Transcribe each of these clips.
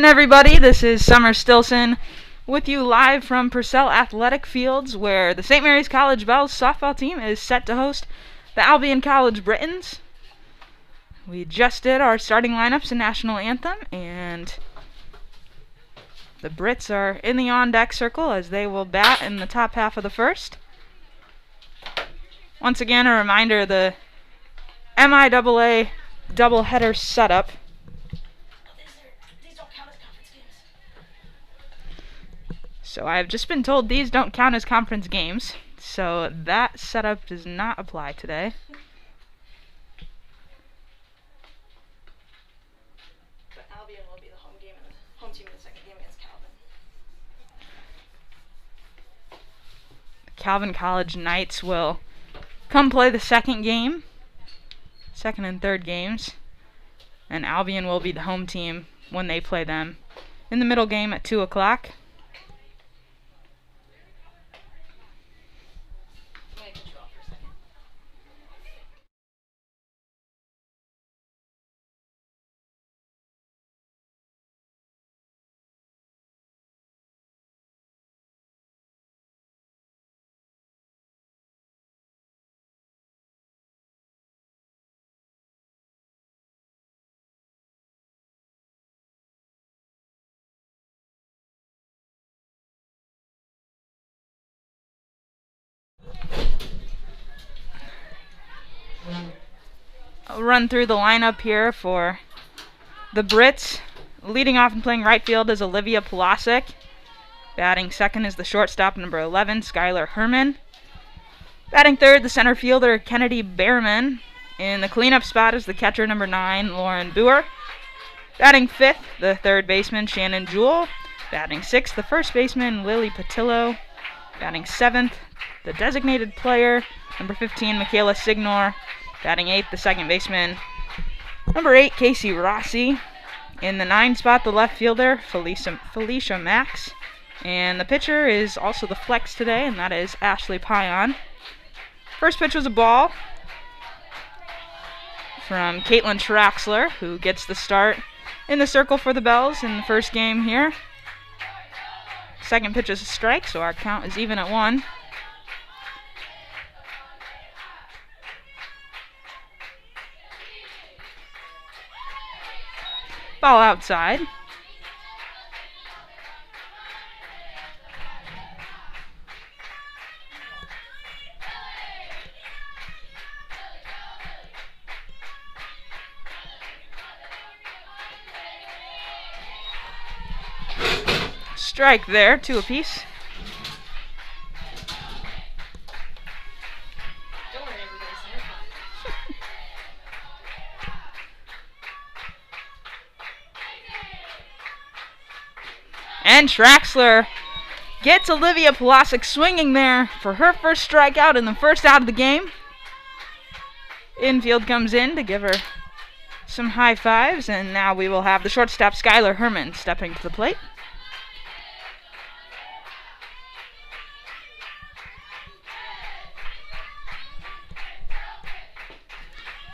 afternoon, everybody. This is Summer Stilson with you live from Purcell Athletic Fields, where the St. Mary's College Bells softball team is set to host the Albion College Britons. We just did our starting lineups and national anthem, and the Brits are in the on-deck circle as they will bat in the top half of the first. Once again, a reminder, the MIAA doubleheader setup. So I've just been told these don't count as conference games, so that setup does not apply today. But Albion will be the home team in the second game against Calvin. Calvin College Knights will come play the second and third games, and Albion will be the home team when they play them in the middle game at 2 o'clock. I'll run through the lineup here for the Brits. Leading off and playing right field is Olivia Polasic. Batting second is the shortstop, number 11, Skylar Herman. Batting third, the center fielder, Kennedy Behrman. In the cleanup spot is the catcher, number 9, Lauren Boer. Batting fifth, the third baseman, Shannon Jewell. Batting sixth, the first baseman, Lily Patillo. Batting seventh, the designated player, number 15, Michaela Signor. Batting eighth, the second baseman, number 8, Casey Rossi. In the 9 spot, the left fielder, Felicia Max. And the pitcher is also the flex today, and that is Ashley Pion. First pitch was a ball from Caitlin Traxler, who gets the start in the circle for the Bells in the first game here. Second pitch is a strike, so our count is even at 1. Ball outside. Strike there, 2 apiece. Don't worry, everybody's fine. And Traxler gets Olivia Polasic swinging there for her first strikeout in the first out of the game. Infield comes in to give her some high fives, and now we will have the shortstop Skylar Herman stepping to the plate.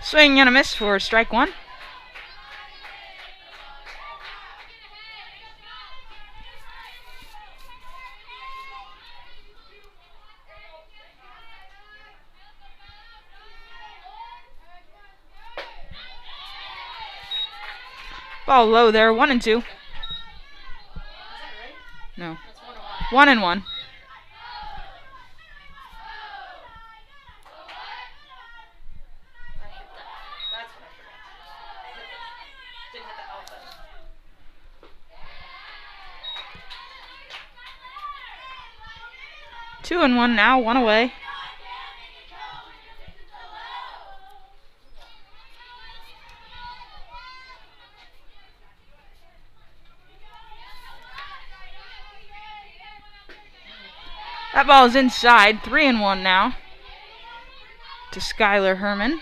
Swing and a miss for strike 1. Ball low there, 1 and 2. Is that right? No. That's 1 and 1. I hit that. That's what I forgot. Didn't hit the out button. 2 and 1 now, 1 away. That ball is inside, 3 and 1 now to Skylar Herman.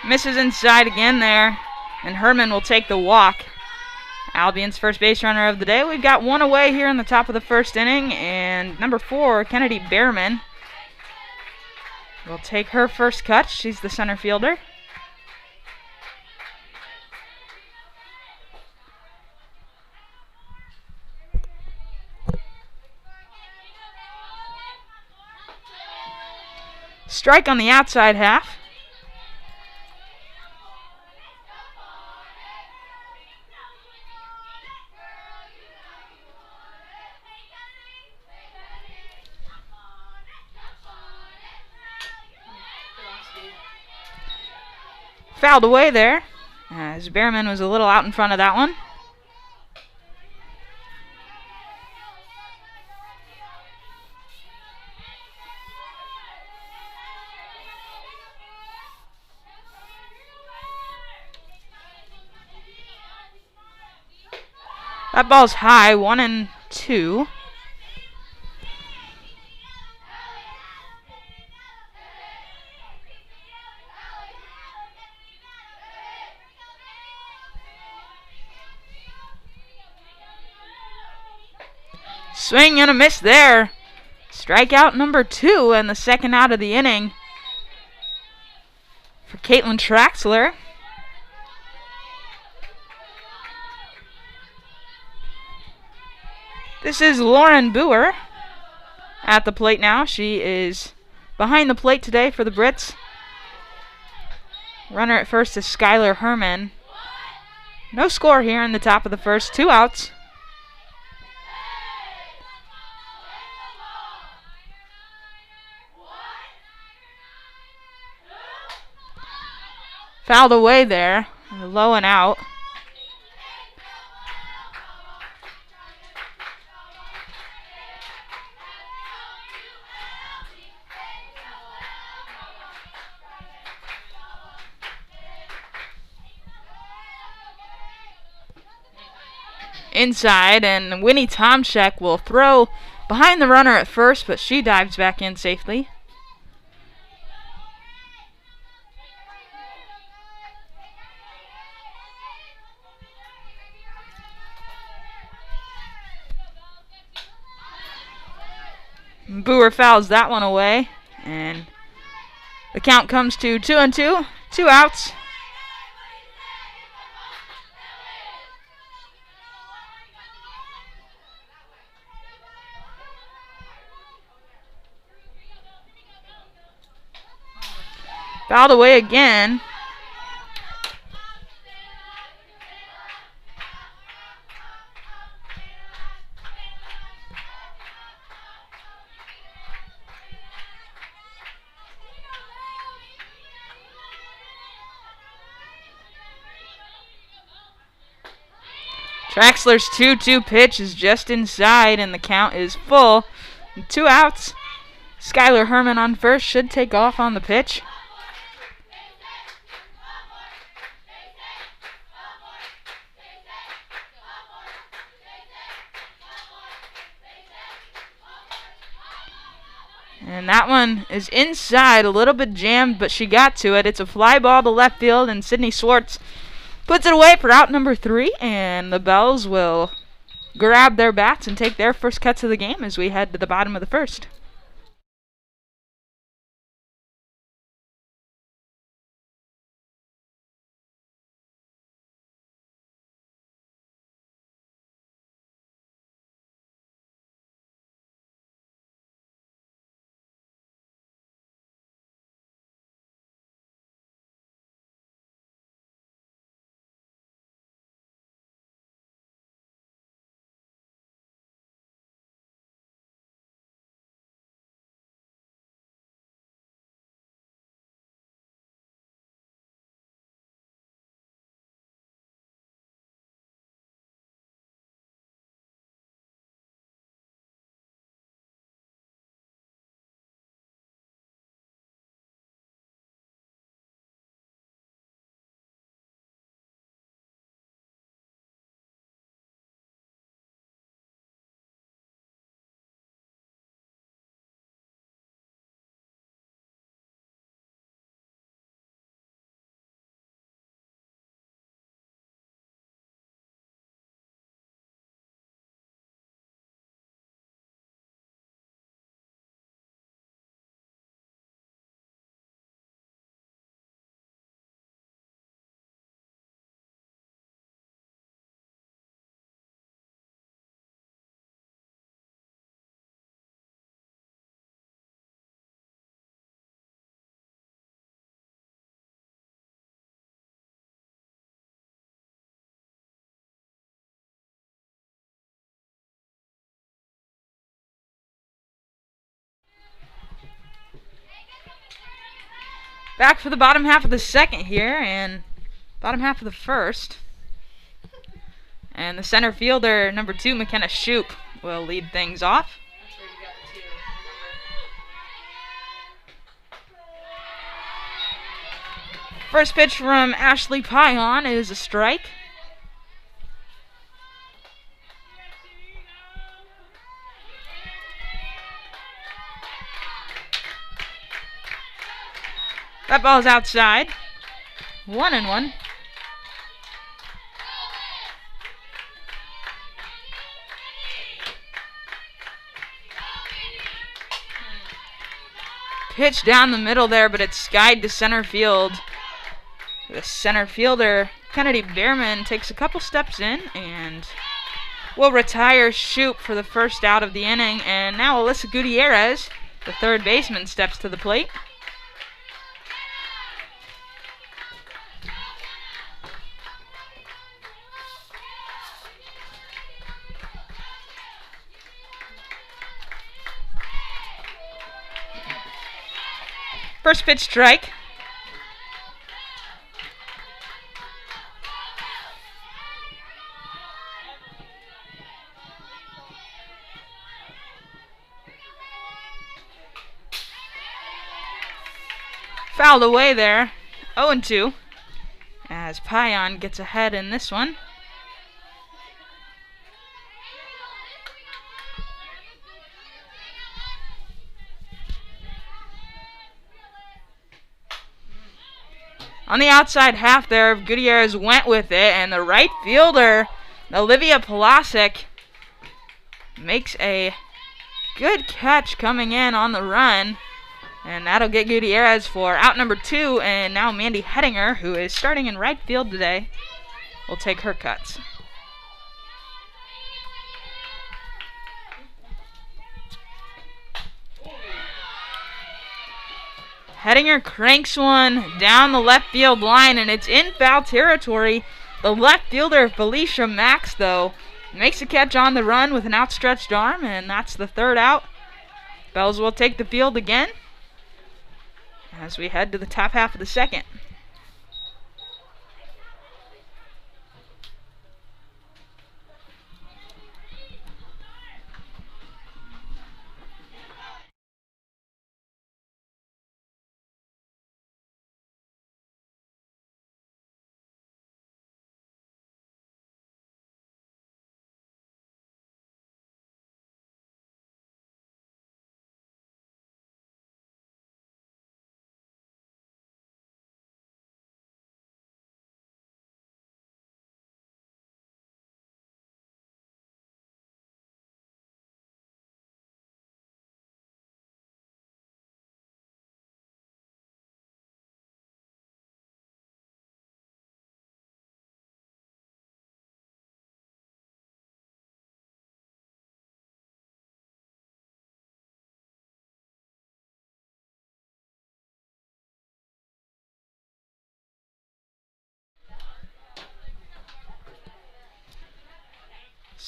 Misses inside again there, and Herman will take the walk Albion's first base runner of the day. We've got one away here in the top of the first inning, and number 4, Kennedy Behrman, will take her first cut. She's the center fielder. Strike on the outside half. Fouled away there, as Behrman was a little out in front of that one. That ball's high, 1-2. Swing and a miss there. Strikeout number 2 and the second out of the inning for Caitlin Traxler. This is Lauren Boer at the plate now. She is behind the plate today for the Brits. Runner at first is Skylar Herman. No score here in the top of the first. 2 outs. Fouled away there. Low and out. Inside, and Winnie Tomczak will throw behind the runner at first, but she dives back in safely. Boer fouls that one away, and the count comes to 2-2, 2 outs. Fouled away again. Traxler's 2-2 pitch is just inside, and the count is full. 2 outs. Skylar Herman on first, should take off on the pitch. And that one is inside, a little bit jammed, but she got to it. It's a fly ball to left field, and Sydney Swartz puts it away for out number 3, and the Bells will grab their bats and take their first cuts of the game as we head to the bottom of the first. Back for the bottom half of the second here, and bottom half of the first. And the center fielder, number 2, Mckenna Myers, will lead things off. That's where you got the 2. Remember? First pitch from Ashley Pion is a strike. That ball's outside. 1-1. Pitch down the middle there, but it's skied to center field. The center fielder, Kennedy Behrman, takes a couple steps in and will retire Shoop for the first out of the inning. And now Alyssa Gutierrez, the third baseman, steps to the plate. First pitch strike. Fouled away there. 0-2 as Pion gets ahead in this one. On the outside half there, Gutierrez went with it, and the right fielder, Olivia Polasic, makes a good catch coming in on the run. And that'll get Gutierrez for out number 2, and now Mandy Hettinger, who is starting in right field today, will take her cuts. Hettinger cranks one down the left field line, and it's in foul territory. The left fielder, Felicia Max, though, makes a catch on the run with an outstretched arm, and that's the third out. Bells will take the field again as we head to the top half of the second.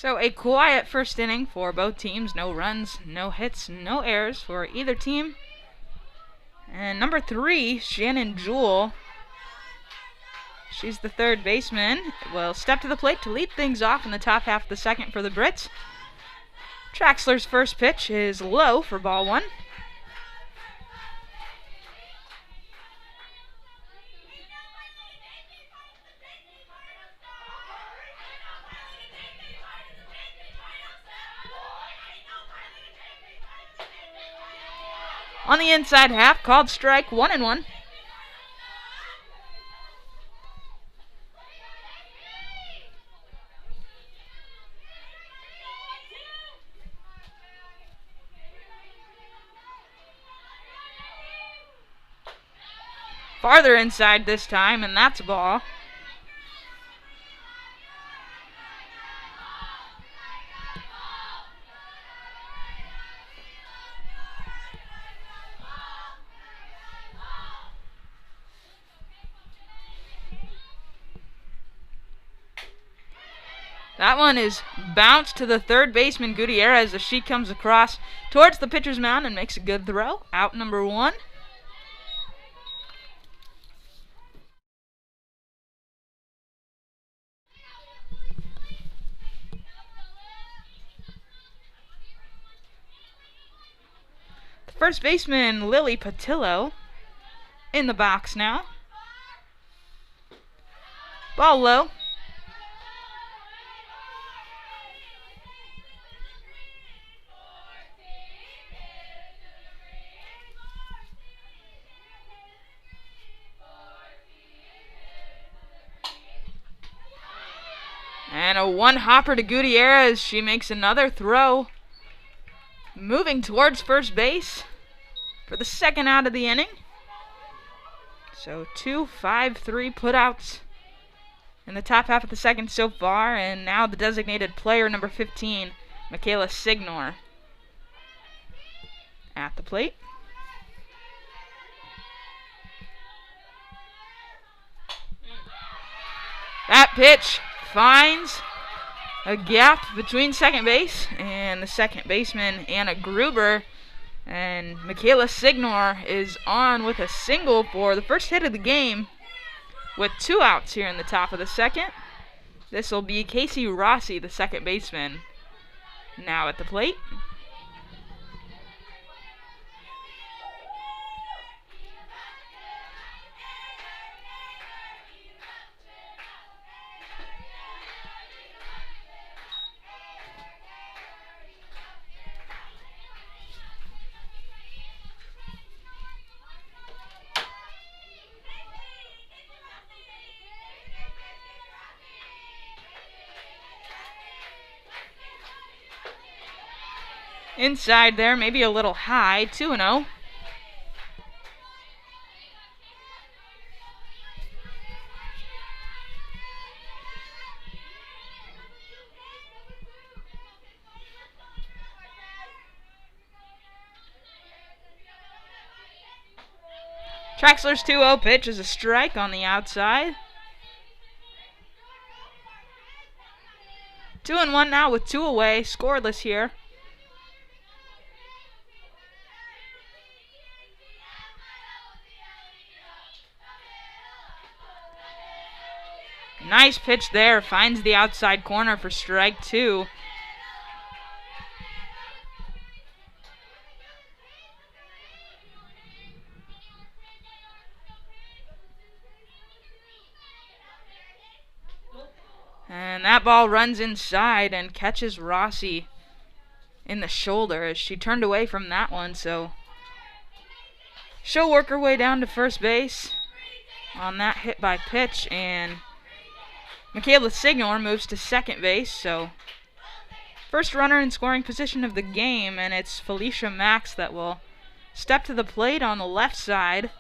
So a quiet first inning for both teams. No runs, no hits, no errors for either team. And number 3, Shannon Jewell, she's the third baseman, will step to the plate to lead things off in the top half of the second for the Brits. Traxler's first pitch is low for ball 1. On the inside half, called strike, 1-1. Farther inside this time, and that's a ball. That one is bounced to the third baseman, Gutierrez, as she comes across towards the pitcher's mound and makes a good throw. Out number 1. First baseman Lily Patillo in the box now. Ball low. And a one-hopper to Gutierrez. She makes another throw. Moving towards first base for the second out of the inning. So 2, 5, 3 putouts in the top half of the second so far. And now the designated player, number 15, Michaela Signor, at the plate. That pitch finds a gap between second base and the second baseman, Anna Gruber. And Michaela Signor is on with a single for the first hit of the game with 2 outs here in the top of the second. This will be Casey Rossi, the second baseman, now at the plate. Inside there, maybe a little high, 2-0. Traxler's 2-0 pitch is a strike on the outside. 2-1 now with 2 away, scoreless here. Nice pitch there, finds the outside corner for strike 2. And that ball runs inside and catches Rossi in the shoulder as she turned away from that one, so she'll work her way down to first base on that hit by pitch, and Michaela Signor moves to second base, so first runner in scoring position of the game, and it's Felicia Max that will step to the plate on the left side,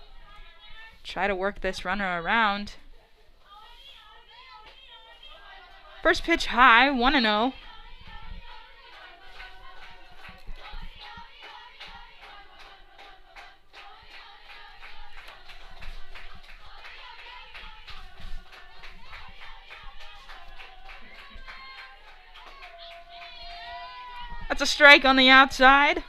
try to work this runner around. First pitch high, 1-0. That's a strike on the outside.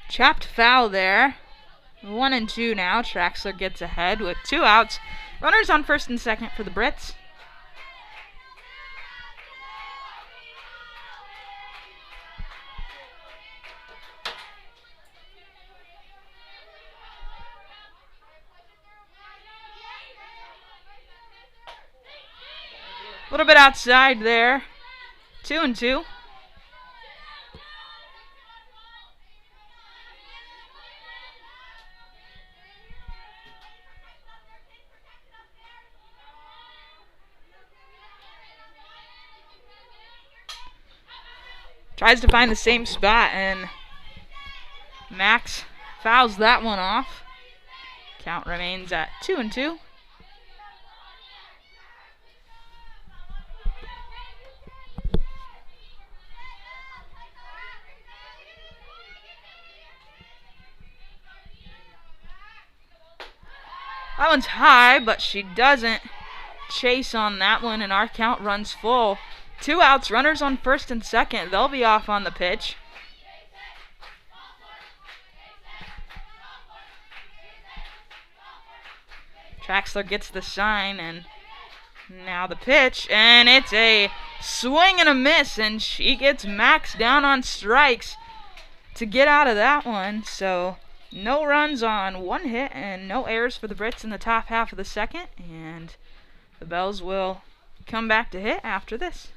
Chopped foul there. 1-2 now. Traxler gets ahead with 2 outs. Runners on first and second for the Brits. A little bit outside there. 2-2. Tries to find the same spot, and Max fouls that one off. Count remains at 2-2. That one's high, but she doesn't chase on that one, and our count runs full. 2 outs, runners on first and second. They'll be off on the pitch. Traxler gets the sign, and now the pitch, and it's a swing and a miss, and she gets Max down on strikes to get out of that one. So no runs on one hit and no errors for the Brits in the top half of the second, and the Bells will come back to hit after this.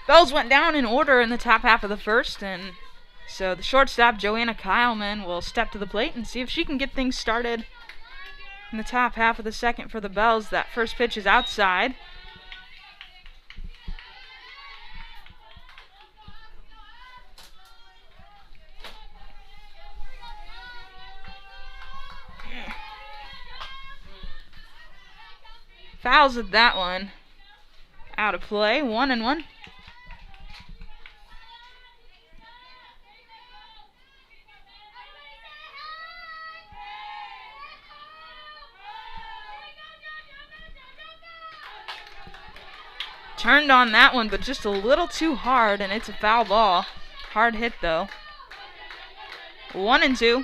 Bells went down in order in the top half of the first, and so the shortstop, Joanna Kyleman, will step to the plate and see if she can get things started in the top half of the second for the Bells. That first pitch is outside. Fouls at that one. Out of play, 1-1. Turned on that one, but just a little too hard, and it's a foul ball. Hard hit, though. 1-2.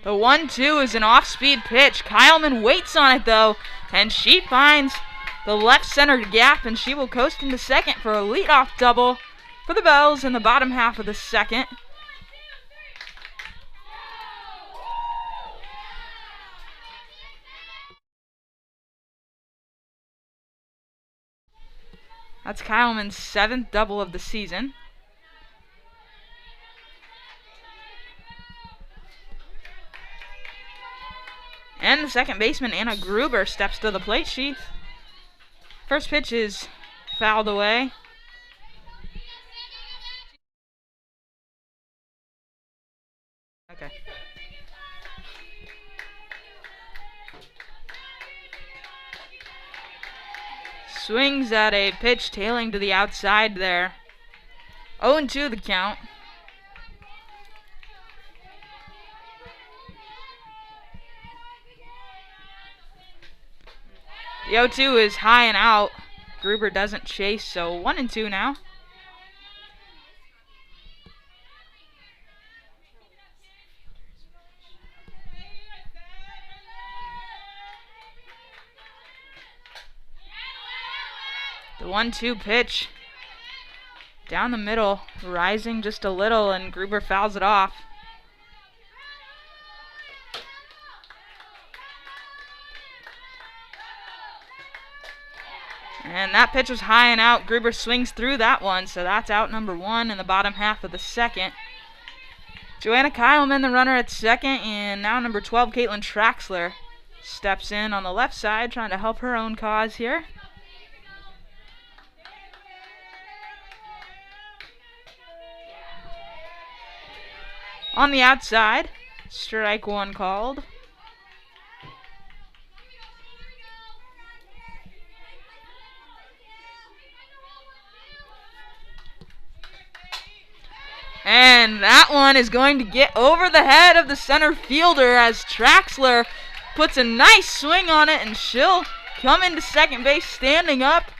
The 1-2 is an off-speed pitch. Kyleman waits on it, though, and she finds the left center gap, and she will coast into second for a leadoff double for the Bells in the bottom half of the second. That's Kyleman's 7th double of the season. And the second baseman, Anna Gruber, steps to the plate. First pitch is fouled away. Okay. Swings at a pitch tailing to the outside there. 0-2 the count. The 0-2 is high and out. Gruber doesn't chase, so 1-2 now. The 1-2 pitch down the middle, rising just a little, and Gruber fouls it off. And that pitch was high and out. Gruber swings through that one, so that's out number 1 in the bottom half of the second. Joanna Kyleman, the runner at second, and now number 12, Caitlin Traxler, steps in on the left side, trying to help her own cause here. On the outside, strike 1 called. And that one is going to get over the head of the center fielder as Traxler puts a nice swing on it, and she'll come into second base standing up.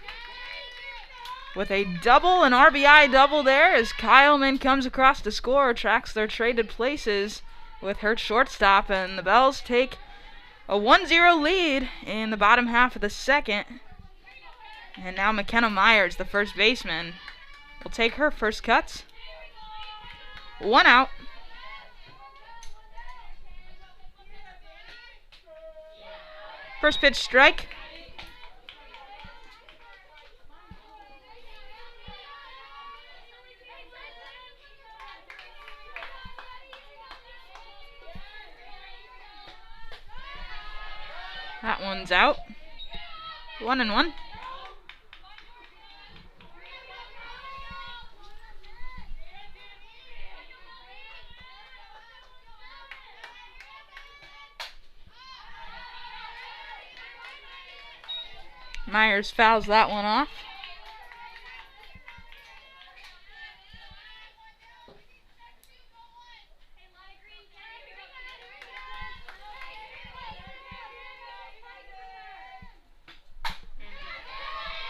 with a double, an RBI double there as Kyleman comes across to score, tracks their traded places with her shortstop, and the Bells take a 1-0 lead in the bottom half of the second. And now Mckenna Myers, the first baseman, will take her first cuts. 1 out. First pitch strike. That one's out. 1-1. Myers fouls that one off.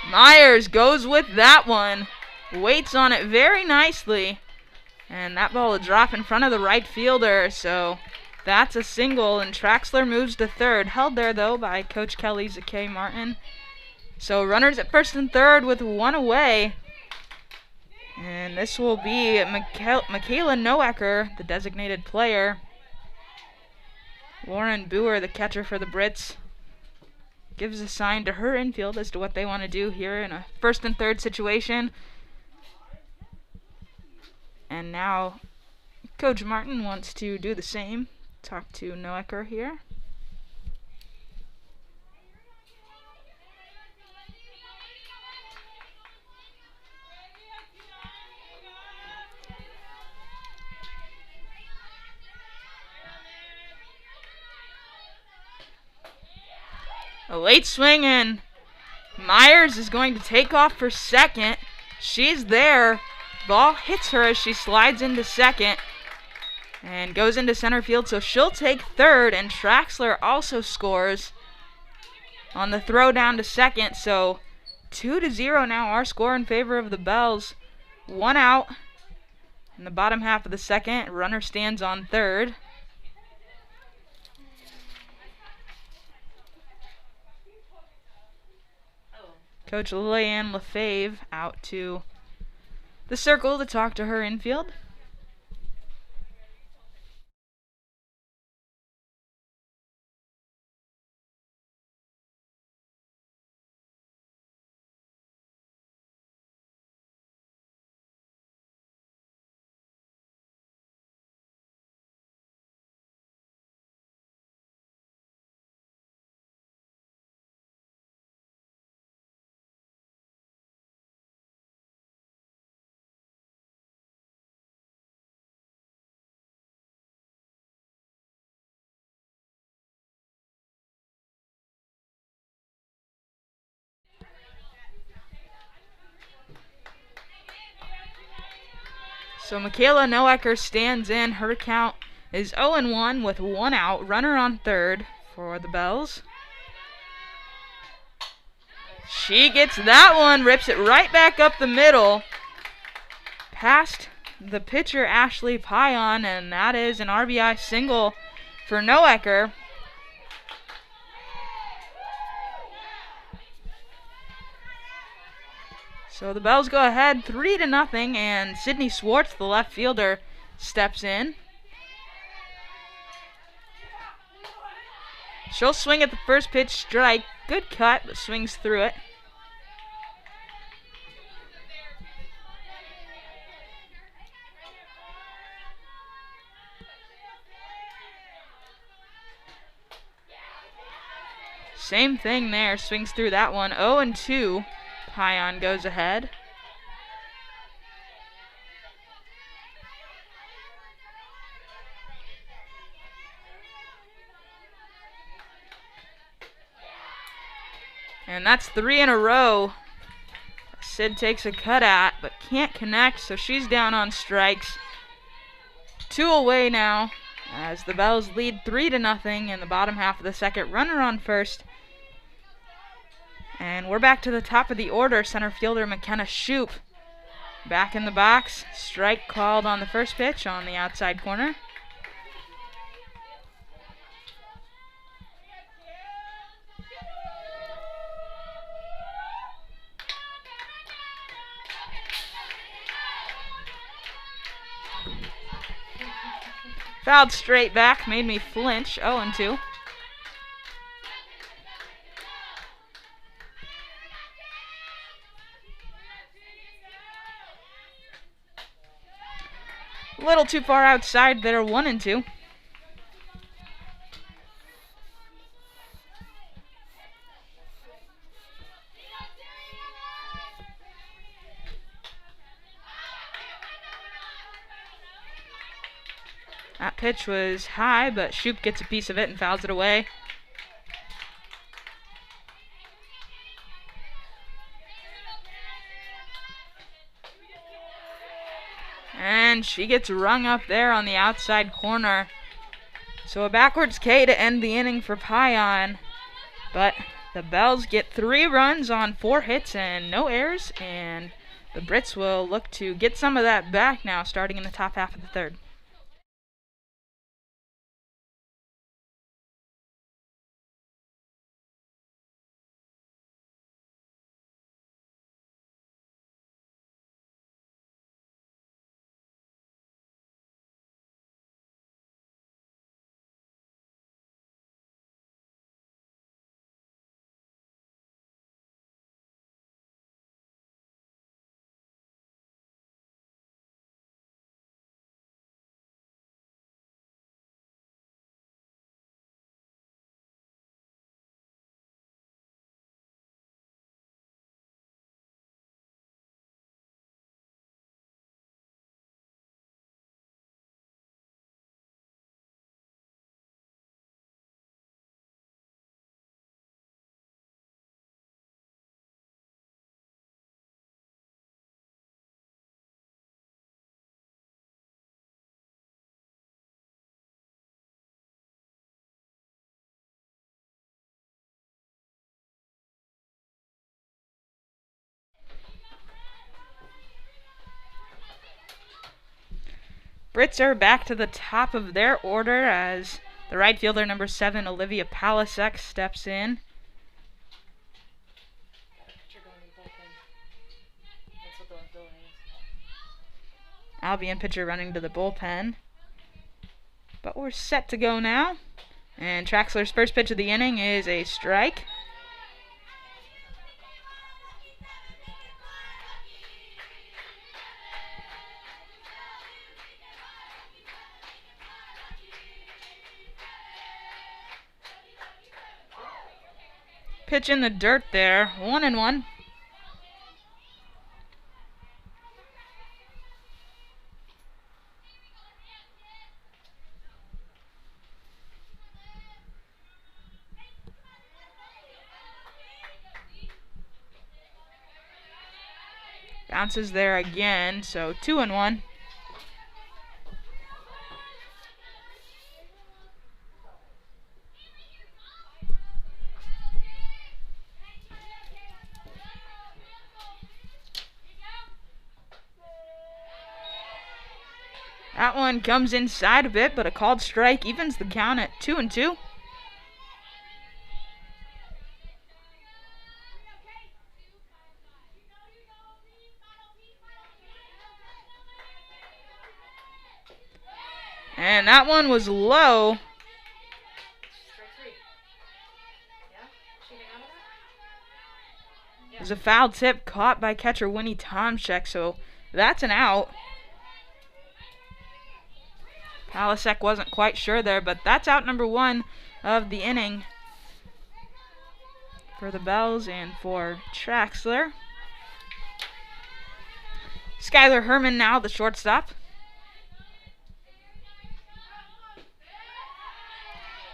Myers goes with that one. Waits on it very nicely. And that ball will drop in front of the right fielder. So that's a single, and Traxler moves to third. Held there, though, by Coach Kelly Zakay Martin. So runners at first and third with 1 away. And this will be Michaela Noecker, the designated player. Lauren Boer, the catcher for the Brits, gives a sign to her infield as to what they want to do here in a first and third situation. And now Coach Martin wants to do the same. Talk to Noecker here. A late swing, and Myers is going to take off for second. She's there. Ball hits her as she slides into second and goes into center field, so she'll take third, and Traxler also scores on the throw down to second. So 2-0 now, our score in favor of the Bells. 1 out in the bottom half of the second. Runner stands on third. Coach Lillian Lefebvre out to the circle to talk to her infield. So Michaela Noecker stands in. Her count is 0-1 with 1 out. Runner on third for the Bells. She gets that one, rips it right back up the middle, past the pitcher Ashley Pion, and that is an RBI single for Noecker. So the Bells go ahead 3-0, and Sydney Swartz, the left fielder, steps in. She'll swing at the first pitch strike. Good cut, but swings through it. Same thing there, swings through that one. 0-2. Pion goes ahead. And that's 3 in a row. Sid takes a cut at, but can't connect, so she's down on strikes. 2 away now, as the Bells lead 3-0 in the bottom half of the second. Runner on first. And we're back to the top of the order. Center fielder McKenna Shoop back in the box. Strike called on the first pitch on the outside corner. Fouled straight back, made me flinch. 0-2. A little too far outside there, 1-2. That pitch was high, but Shoop gets a piece of it and fouls it away. And she gets rung up there on the outside corner. So a backwards K to end the inning for Pion. But the Bells get 3 runs on 4 hits and no errors, and the Brits will look to get some of that back now starting in the top half of the third. Brits are back to the top of their order as the right fielder, number 7, Olivia Palasek, steps in. Albion pitcher running to the bullpen. But we're set to go now. And Traxler's first pitch of the inning is a strike. Pitch in the dirt there, 1-1. Bounces there again, so 2-1. That one comes inside a bit, but a called strike evens the count at 2-2. And that one was low. It was a foul tip caught by catcher Winnie Tomczyk, so that's an out. Palasek wasn't quite sure there, but that's out number 1 of the inning for the Bells and for Traxler. Skylar Herman now, the shortstop.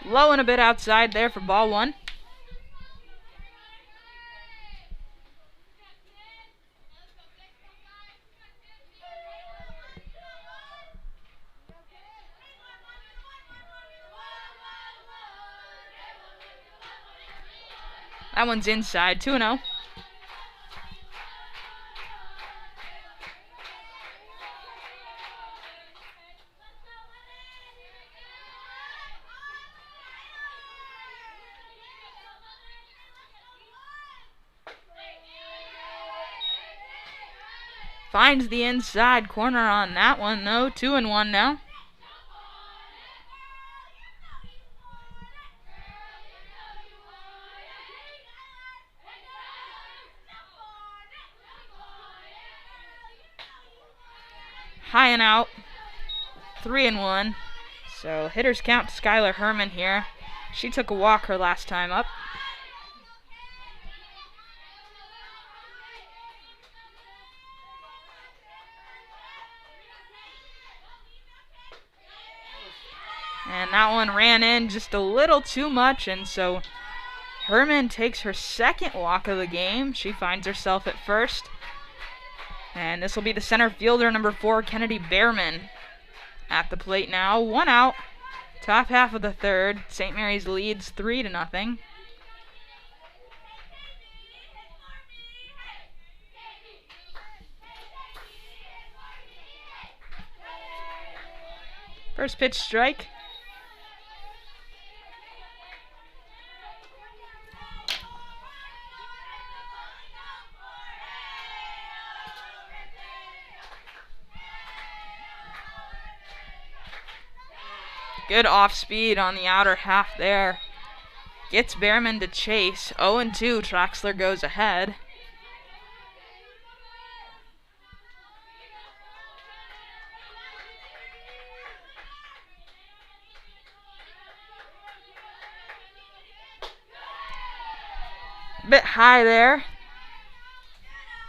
Low and a bit outside there for ball 1. That one's inside, 2-0. Finds the inside corner on that one, though. 2-1 now. High and out. 3-1. So hitters count to Skylar Herman here. She took a walk her last time up. And that one ran in just a little too much, and so Herman takes her second walk of the game. She finds herself at first. And this will be the center fielder, number 4, Kennedy Behrman, at the plate now. 1 out. Top half of the third. St. Mary's leads 3-0. First pitch strike. Good off speed on the outer half there. Gets Behrman to chase. 0-2. Traxler goes ahead. Bit high there.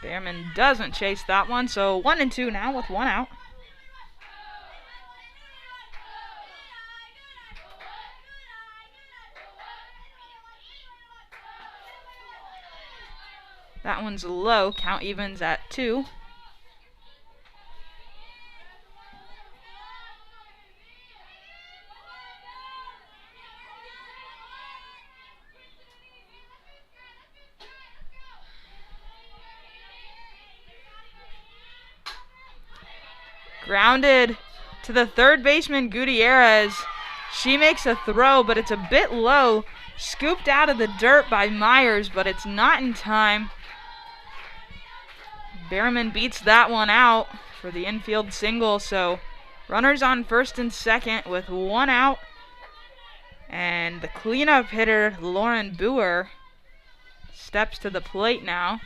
Behrman doesn't chase that one, so 1-2 now with 1 out. That one's low. Count evens at 2. Grounded to the third baseman, Gutierrez. She makes a throw, but it's a bit low. Scooped out of the dirt by Myers, but it's not in time. Behrman beats that one out for the infield single, so runners on first and second with 1 out. And the cleanup hitter, Lauren Boer, steps to the plate now.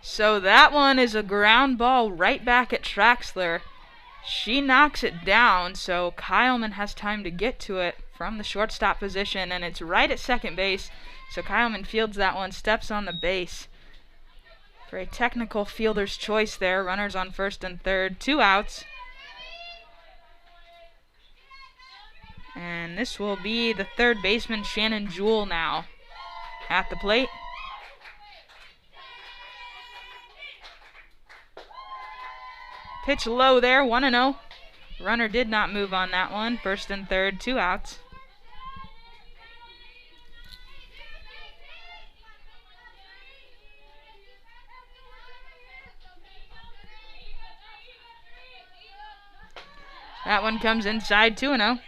So that one is a ground ball right back at Traxler. She knocks it down, so Kyleman has time to get to it from the shortstop position, and it's right at second base. So Kyleman fields that one, steps on the base. For a technical fielder's choice there, runners on first and third, 2 outs. And this will be the third baseman, Shannon Jewell, now at the plate. Pitch low there, 1-0. Runner did not move on that one. First and third, 2 outs. That one comes inside, 2-0.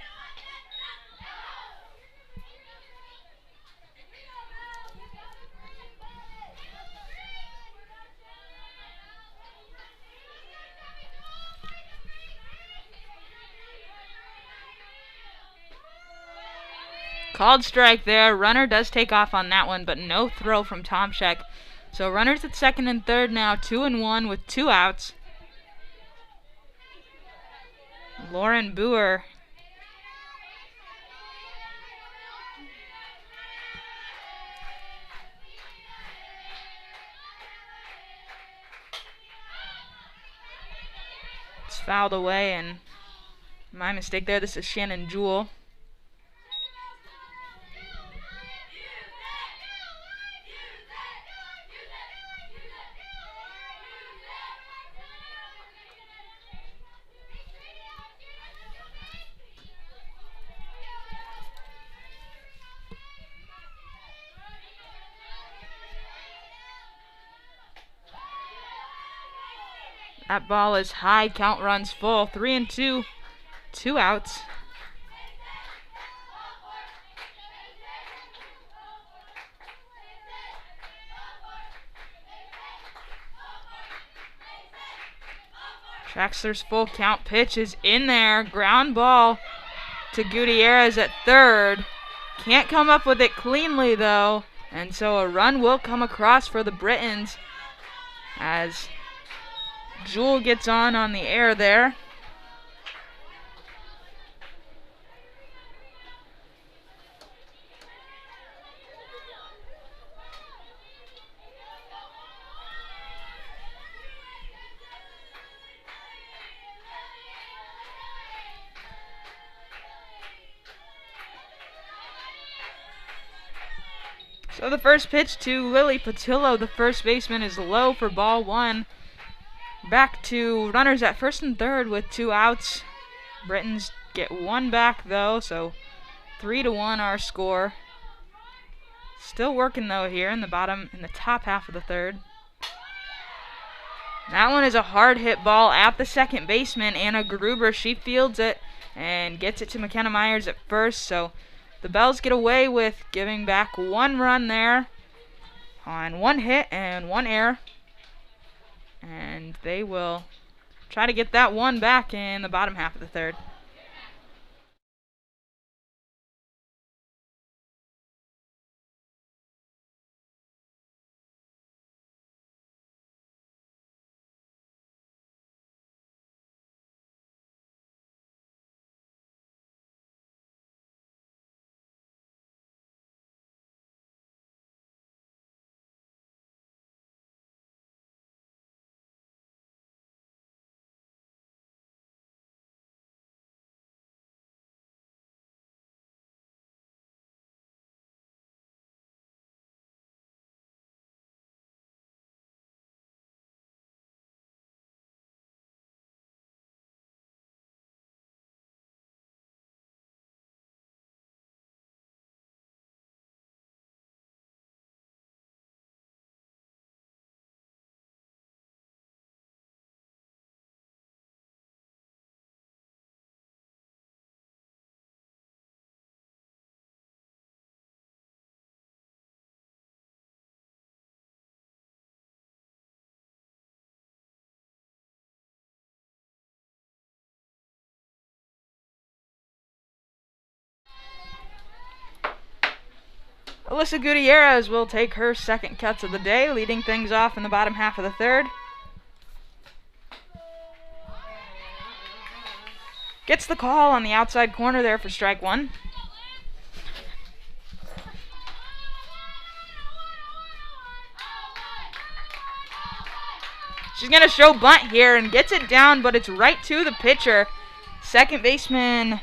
Called strike there. Runner does take off on that one, but no throw from Tomczyk. So runners at second and third now, 2-1 with 2 outs. Lauren Boer it's fouled away, and my mistake there. This is Shannon Jewell. That ball is high. Count runs full. 3-2. 2 outs. Traxler's full count pitch is in there. Ground ball to Gutierrez at third. Can't come up with it cleanly though. And so a run will come across for the Britons as Jewell gets on the air there. So the first pitch to Lily Patillo, the first baseman, is low for ball 1. Back to runners at first and third with 2 outs. Britons get 1 back though, so 3-1 our score. Still working though here in the top half of the third. That one is a hard hit ball at the second baseman. Anna Gruber, she fields it and gets it to Mckenna Myers at first, so the Bells get away with giving back 1 run there on 1 hit and 1 error. And they will try to get that 1 back in the bottom half of the third. Alyssa Gutierrez will take her second cuts of the day, leading things off in the bottom half of the third. Gets the call on the outside corner there for strike 1. She's going to show bunt here and gets it down, but it's right to the pitcher. Second baseman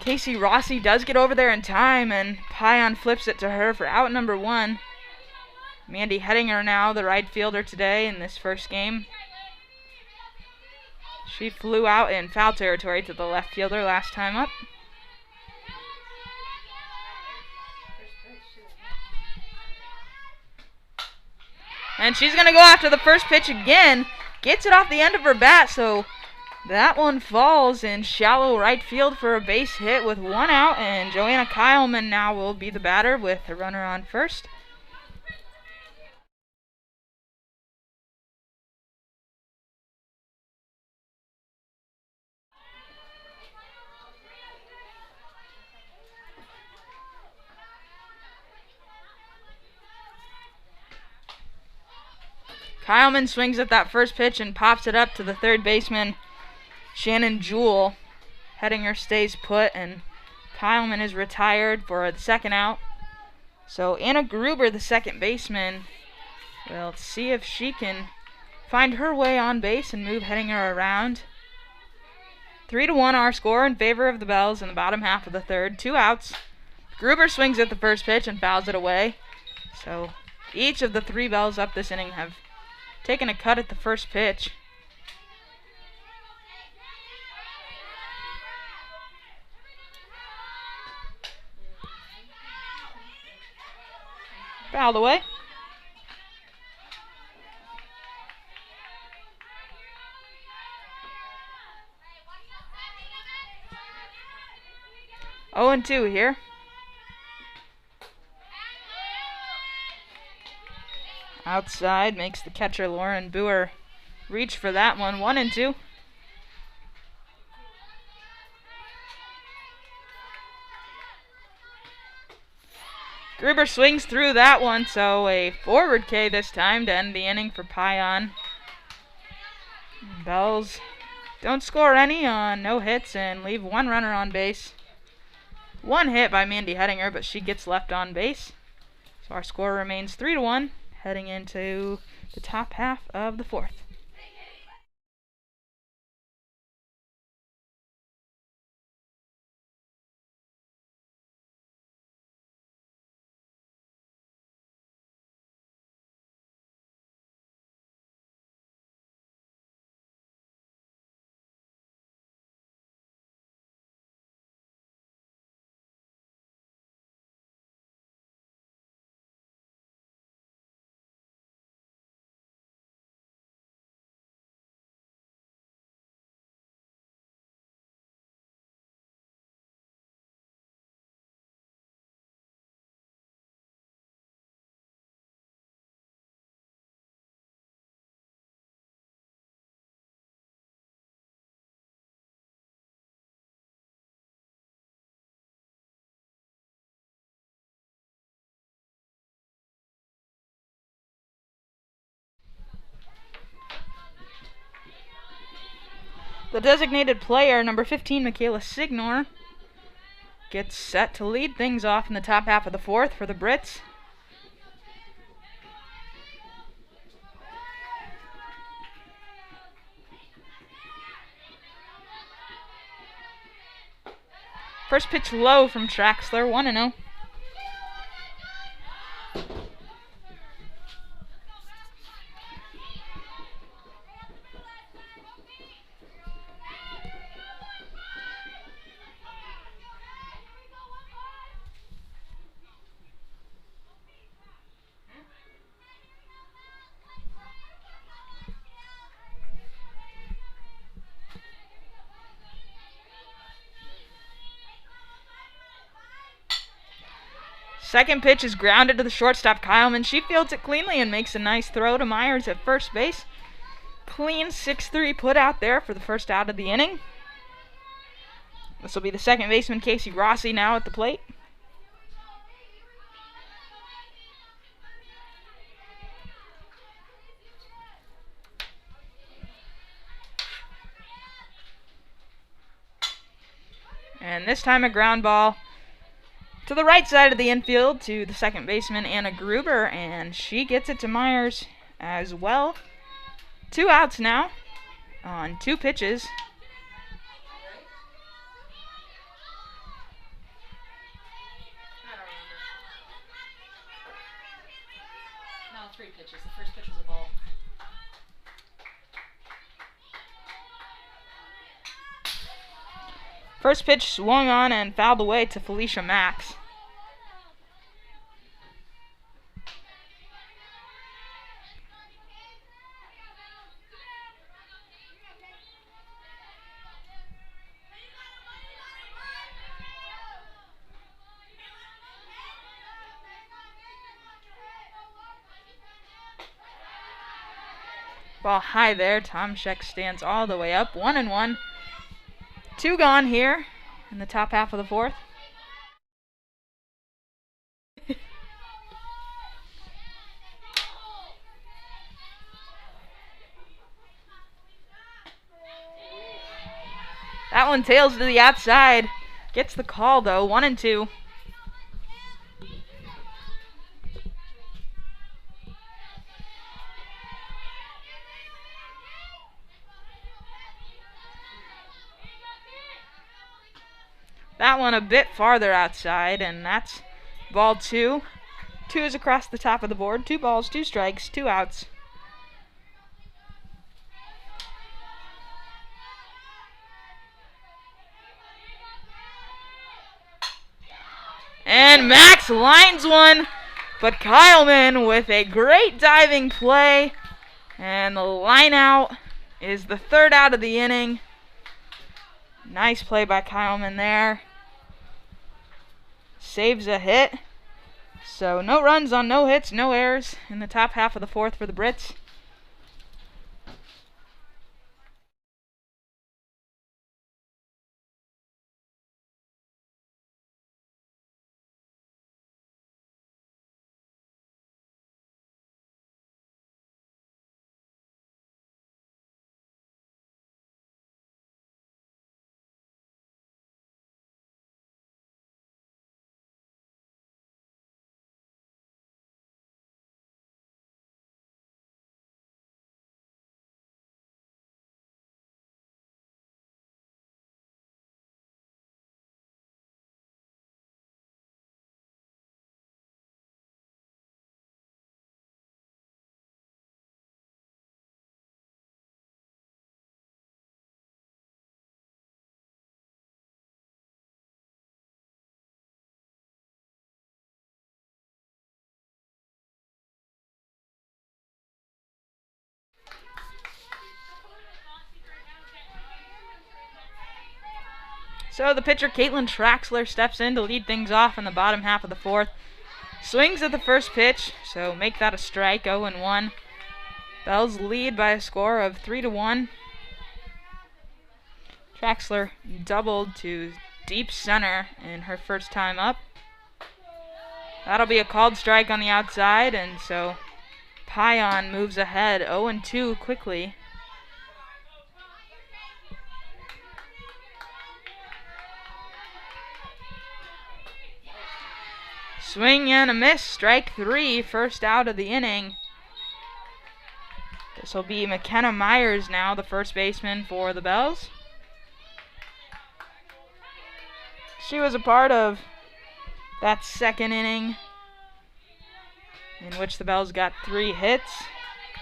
Casey Rossi does get over there in time, and Pion flips it to her for out number 1. Mandy Hettinger now the right fielder today in this first game. She flew out in foul territory to the left fielder last time up. And she's going to go after the first pitch again. Gets it off the end of her bat, so that one falls in shallow right field for a base hit with 1 out, and Joanna Kyleman now will be the batter with a runner on first. Kyleman swings at that first pitch and pops it up to the third baseman, Shannon Jewell. Hettinger stays put, and Kyleman is retired for the second out. So Anna Gruber, the second baseman, will see if she can find her way on base and move Hettinger around. 3-1 our score in favor of the Bells in the bottom half of the third. 2 outs. Gruber swings at the first pitch and fouls it away. So each of the 3 Bells up this inning have taken a cut at the first pitch. Fouled away. 0-2 here. Outside makes the catcher Lauren Boer reach for that one. 1-2. Gruber swings through that one, so a forward K this time to end the inning for Pion. Bells don't score any on no hits and leave one runner on base. One hit by Mandy Hettinger, but she gets left on base. So our score remains 3-1, heading into the top half of the fourth. The designated player, number 15, Michaela Signor, gets set to lead things off in the top half of the fourth for the Brits. First pitch low from Traxler, 1-0. Second pitch is grounded to the shortstop, Kyleman. She fields it cleanly and makes a nice throw to Myers at first base. Clean 6-3 put out there for the first out of the inning. This will be the second baseman, Casey Rossi, now at the plate. And this time a ground ball to the right side of the infield to the second baseman, Anna Gruber, and she gets it to Myers as well. 2 outs now on 2 pitches. No, 3 pitches. The first pitch was a ball. First pitch swung on and fouled away to Felicia Max. Ball high there. Tom Scheck stands all the way up. 1-1. 2 gone here in the top half of the fourth. That one tails to the outside. Gets the call though. 1-2. That one a bit farther outside, and that's ball 2. 2 is across the top of the board. 2 balls, 2 strikes, 2 outs. And Max lines one, but Kyleman with a great diving play, and the line out is the 3rd out of the inning. Nice play by Kyleman there. saves a hit. So no runs on no hits, no errors in the top half of the fourth for the Brits. So the pitcher, Caitlin Traxler, steps in to lead things off in the bottom half of the fourth. Swings at the first pitch, so make that a strike, 0-1. Bells lead by a score of 3-1. Traxler doubled to deep center in her first time up. That'll be a called strike on the outside, and so Pion moves ahead 0-2 quickly. Swing and a miss, strike 3, first out of the inning. This will be Mckenna Myers now, the first baseman for the Bells. She was a part of that second inning in which the Bells got 3 hits,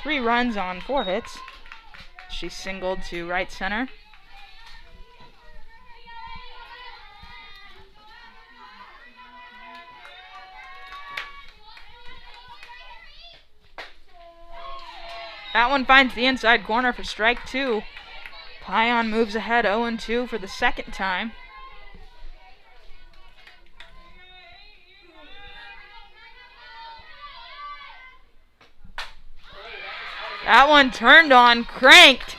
3 runs on 4 hits. She singled to right center. That one finds the inside corner for strike 2. Pion moves ahead 0-2 for the second time. That one turned on, cranked,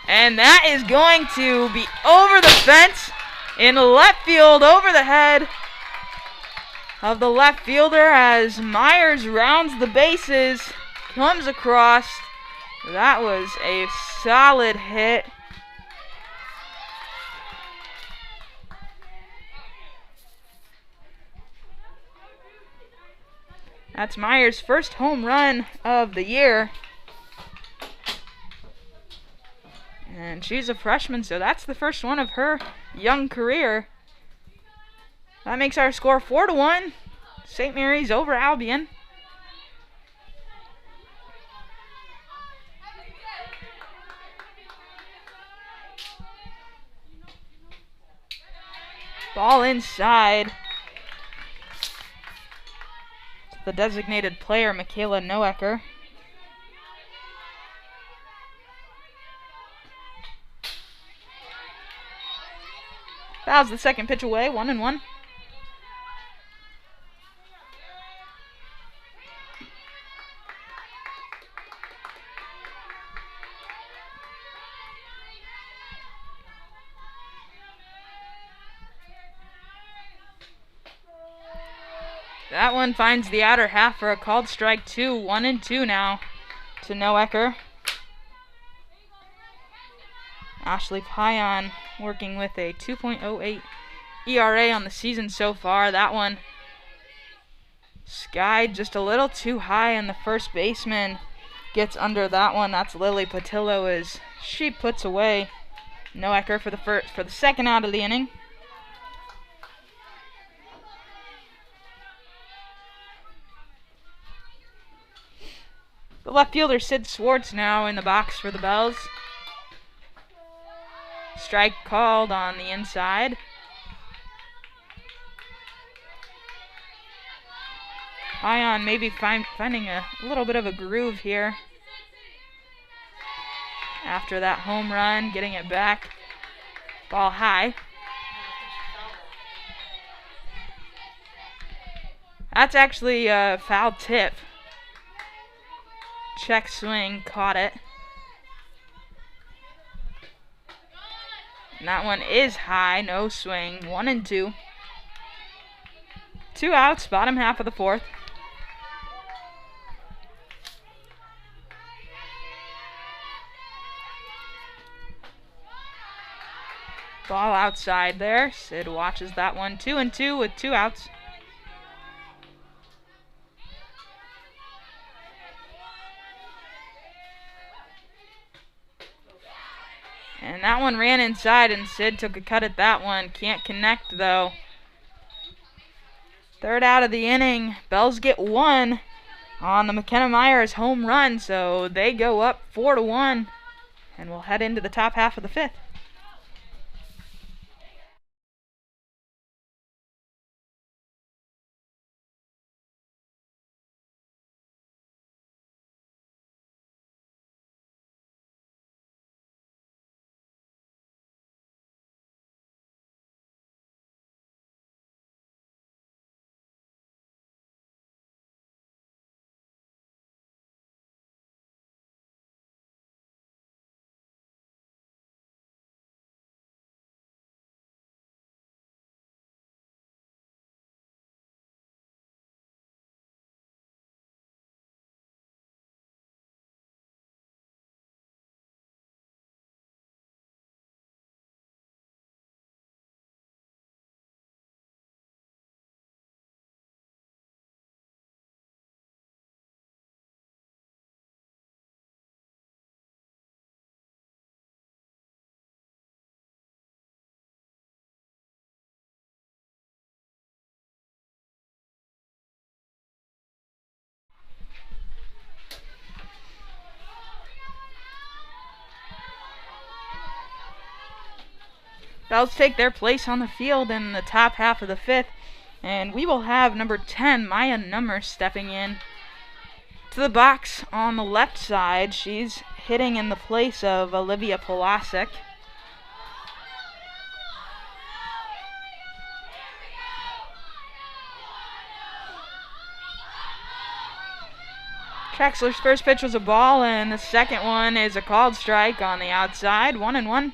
and that is going to be over the fence in left field, over the head of the left fielder as Myers rounds the bases, comes across. That was a solid hit. That's Myers' first home run of the year. And she's a freshman, so that's the first one of her young career. That makes our score 4-1. St. Mary's over Albion. Ball inside. The designated player, Michaela Noecker. Fouls the second pitch away, 1-1. That one finds the outer half for a called strike 2. 1-2 now to Noecker. Ashley Pion working with a 2.08 ERA on the season so far. That one skied just a little too high, and the first baseman gets under that one. That's Lily Patillo as she puts away Noecker for the second out of the inning. The left fielder, Sid Swartz, now in the box for the Bells. Strike called on the inside. Pion maybe finding a little bit of a groove here after that home run, getting it back. Ball high. That's actually a foul tip. Check swing, caught it. And that one is high, no swing. 1-2. 2 outs, bottom half of the fourth. Ball outside there. Sid watches that one. 2-2 with 2 outs. And that one ran inside, and Sid took a cut at that one. Can't connect, though. Third out of the inning. Bells get 1 on the Mckenna Myers home run, so they go up 4-1, and we'll head into the top half of the fifth. Bells take their place on the field in the top half of the fifth, and we will have number 10, Maya Nummer, stepping in to the box on the left side. She's hitting in the place of Olivia Polasic. Trexler's first pitch was a ball, and the second one is a called strike on the outside. 1-1.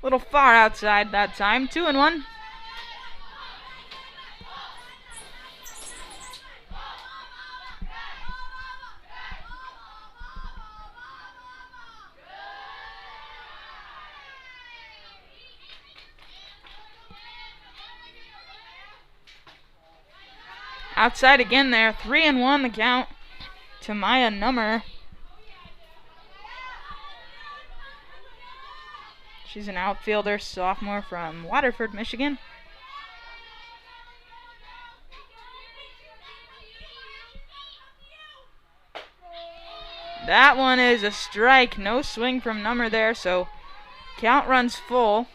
Little far outside that time. 2-1. Outside again there. 3-1 the count to Maya Nummer. She's an outfielder, sophomore from Waterford, Michigan. That one is a strike. No swing from Nummer there, so count runs full.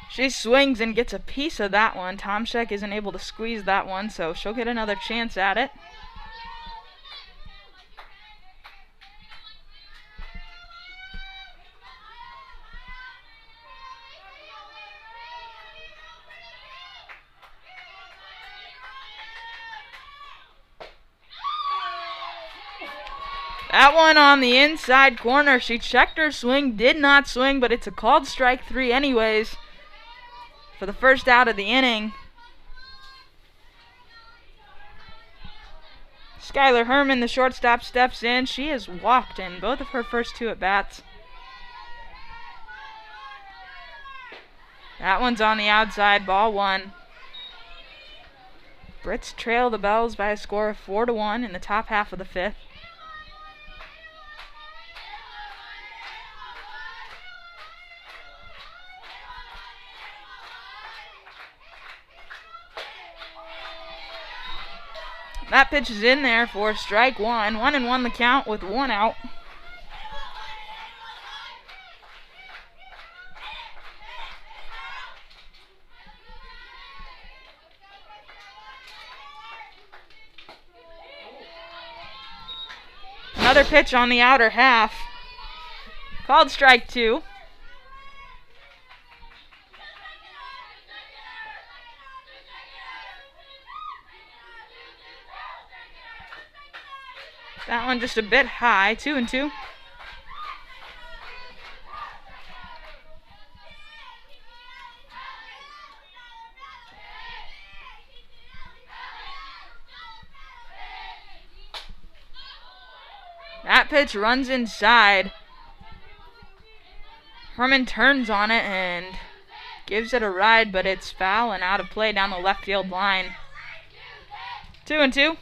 She swings and gets a piece of that one. Tomczyk isn't able to squeeze that one, so she'll get another chance at it. That one on the inside corner. She checked her swing, did not swing, but it's a called strike 3 anyways for the first out of the inning. Skylar Herman, the shortstop, steps in. She has walked in both of her first 2 at-bats. That one's on the outside, ball 1. Brits trail the Bells by a score of 4-1 in the top half of the fifth. That pitch is in there for strike one. 1-1 the count with 1 out. Another pitch on the outer half. Called strike 2. That one just a bit high. 2-2. That pitch runs inside. Herman turns on it and gives it a ride, but it's foul and out of play down the left field line. 2-2.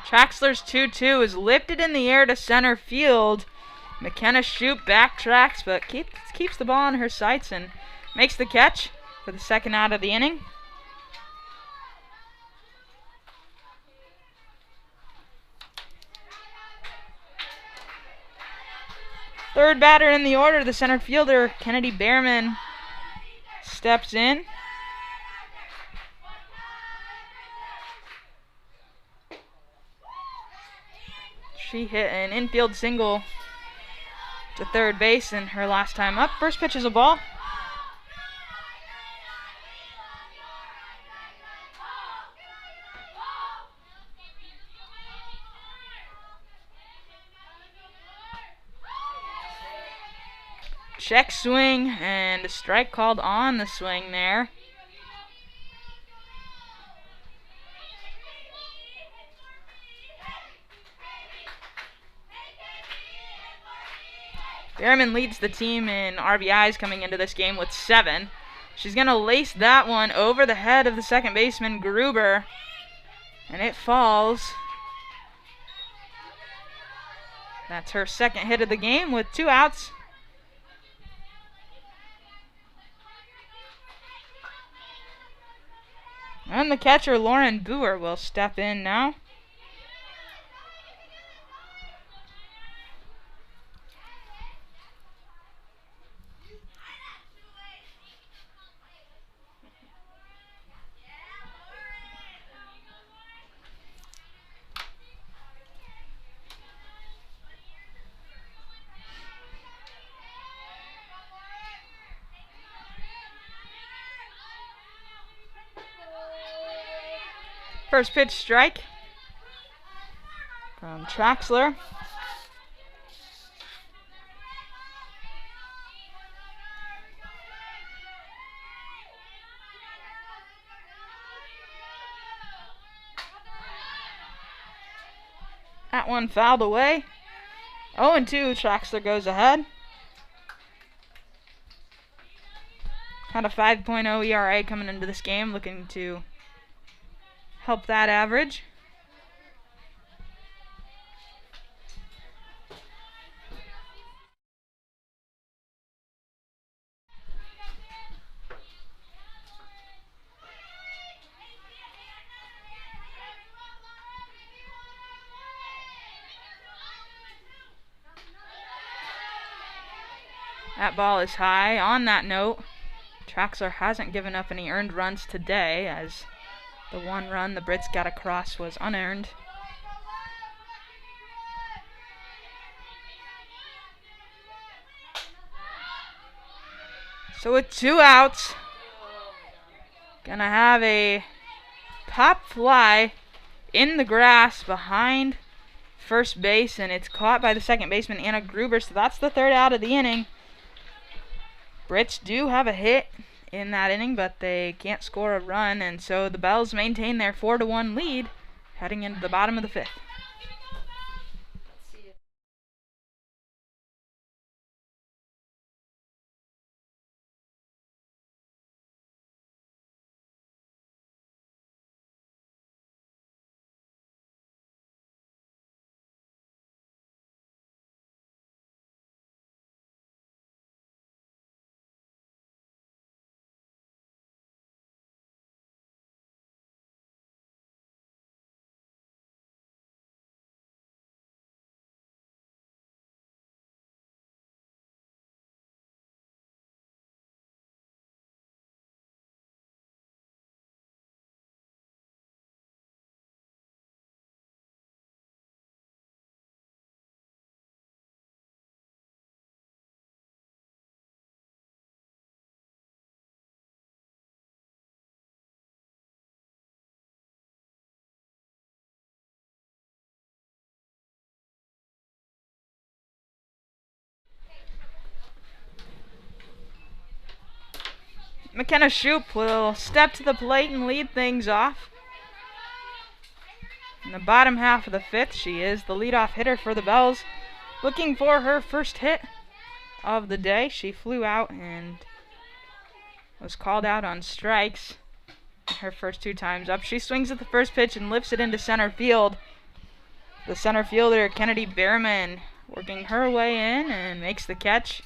Traxler's 2-2 is lifted in the air to center field. Mckenna backtracks, but keeps the ball in her sights and makes the catch for the second out of the inning. Third batter in the order, the center fielder, Kennedy Behrman, steps in. She hit an infield single to third base in her last time up. First pitch is a ball. Check swing and a strike called on the swing there. Behrman leads the team in RBIs coming into this game with 7. She's going to lace that one over the head of the second baseman, Gruber, and it falls. That's her second hit of the game with 2 outs. And the catcher, Lauren Boer, will step in now. First pitch strike from Traxler. That one fouled away. 0-2, Traxler goes ahead. Had a 5.0 ERA coming into this game, looking to help that average. That ball is high. On that note, Traxler hasn't given up any earned runs today, as the one run the Brits got across was unearned. So with 2 outs, gonna have a pop fly in the grass behind first base, and it's caught by the second baseman, Anna Gruber. So that's the third out of the inning. Brits do have a hit in that inning, but they can't score a run, and so the Bells maintain their 4-1 lead heading into the bottom of the 5th. McKenna Shoop will step to the plate and lead things off. In the bottom half of the fifth, she is the leadoff hitter for the Bells. Looking for her first hit of the day. She flew out and was called out on strikes her first 2 times up. She swings at the first pitch and lifts it into center field. The center fielder, Kennedy Behrman, working her way in and makes the catch.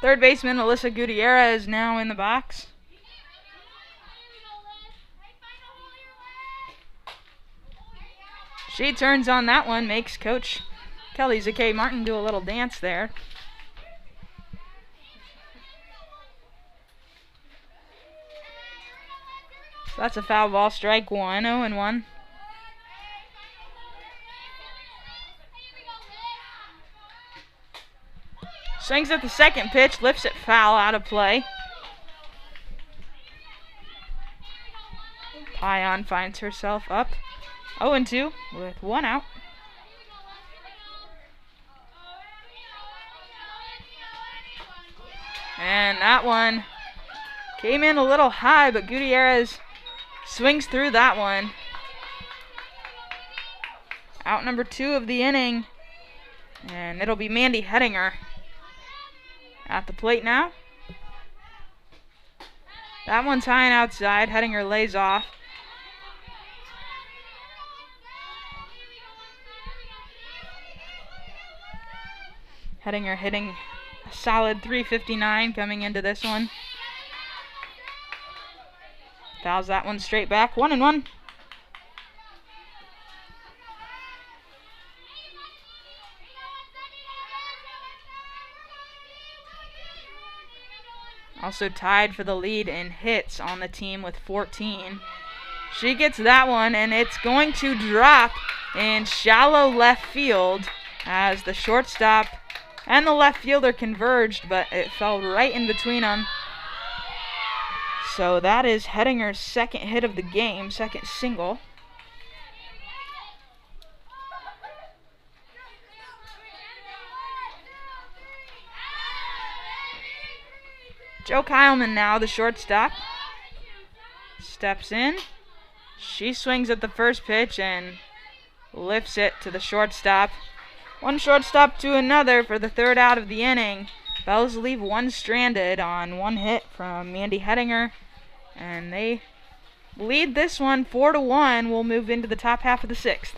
Third baseman Alyssa Gutierrez is now in the box. She turns on that one, makes Coach Kelly Zakay Martin do a little dance there. So that's a foul ball, strike 1, 0-1. Swings at the second pitch, lifts it foul, out of play. Pion finds herself up 0-2 with 1 out. And that one came in a little high, but Gutierrez swings through that one. Out number 2 of the inning. And it'll be Mandy Hettinger at the plate now. That one's high and outside. Hettinger lays off. Hettinger hitting a solid .359 coming into this one. Fouls that one straight back. 1-1. Also tied for the lead in hits on the team with 14. She gets that one, and it's going to drop in shallow left field as the shortstop and the left fielder converged, but it fell right in between them. So that is Hettinger's second hit of the game, second single. Joe Kyleman now, the shortstop, steps in. She swings at the first pitch and lifts it to the shortstop. One shortstop to another for the third out of the inning. Bells leave one stranded on one hit from Mandy Hettinger, and they lead this one 4-1. We'll move into the top half of the sixth.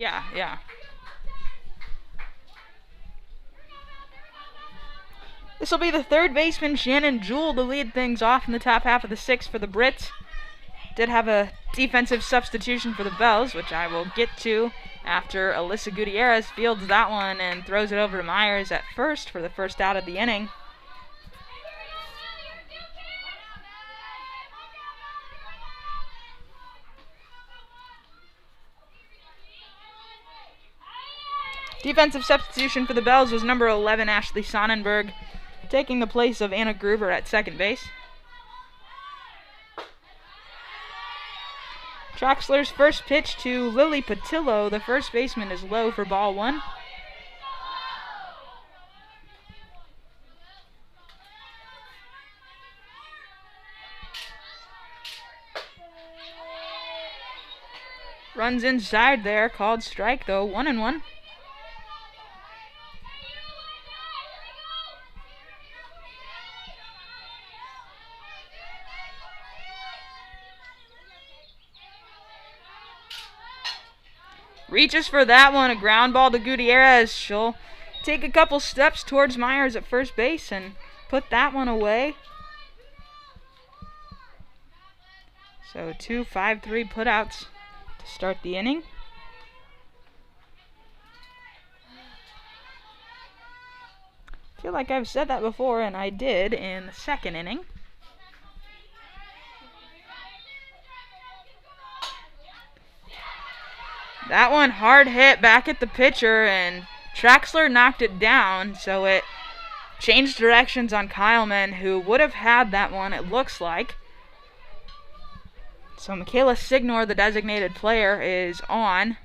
Yeah. This will be the third baseman, Shannon Jewell, to lead things off in the top half of the sixth for the Brits. Did have a defensive substitution for the Bells, which I will get to after Alyssa Gutierrez fields that one and throws it over to Myers at first for the first out of the inning. Defensive substitution for the Bells was number 11, Ashley Sonnenberg, taking the place of Anna Gruber at second base. Traxler's first pitch to Lily Patillo. The first baseman is low for ball 1. Runs inside there, called strike though, 1-1. Reaches for that one, a ground ball to Gutierrez. She'll take a couple steps towards Myers at first base and put that one away. So 2 5-3 putouts to start the inning. I feel like I've said that before, and I did in the second inning. That one hard hit back at the pitcher, and Traxler knocked it down, so it changed directions on Kyleman, who would have had that one, it looks like. So Michaela Signor, the designated player, is on.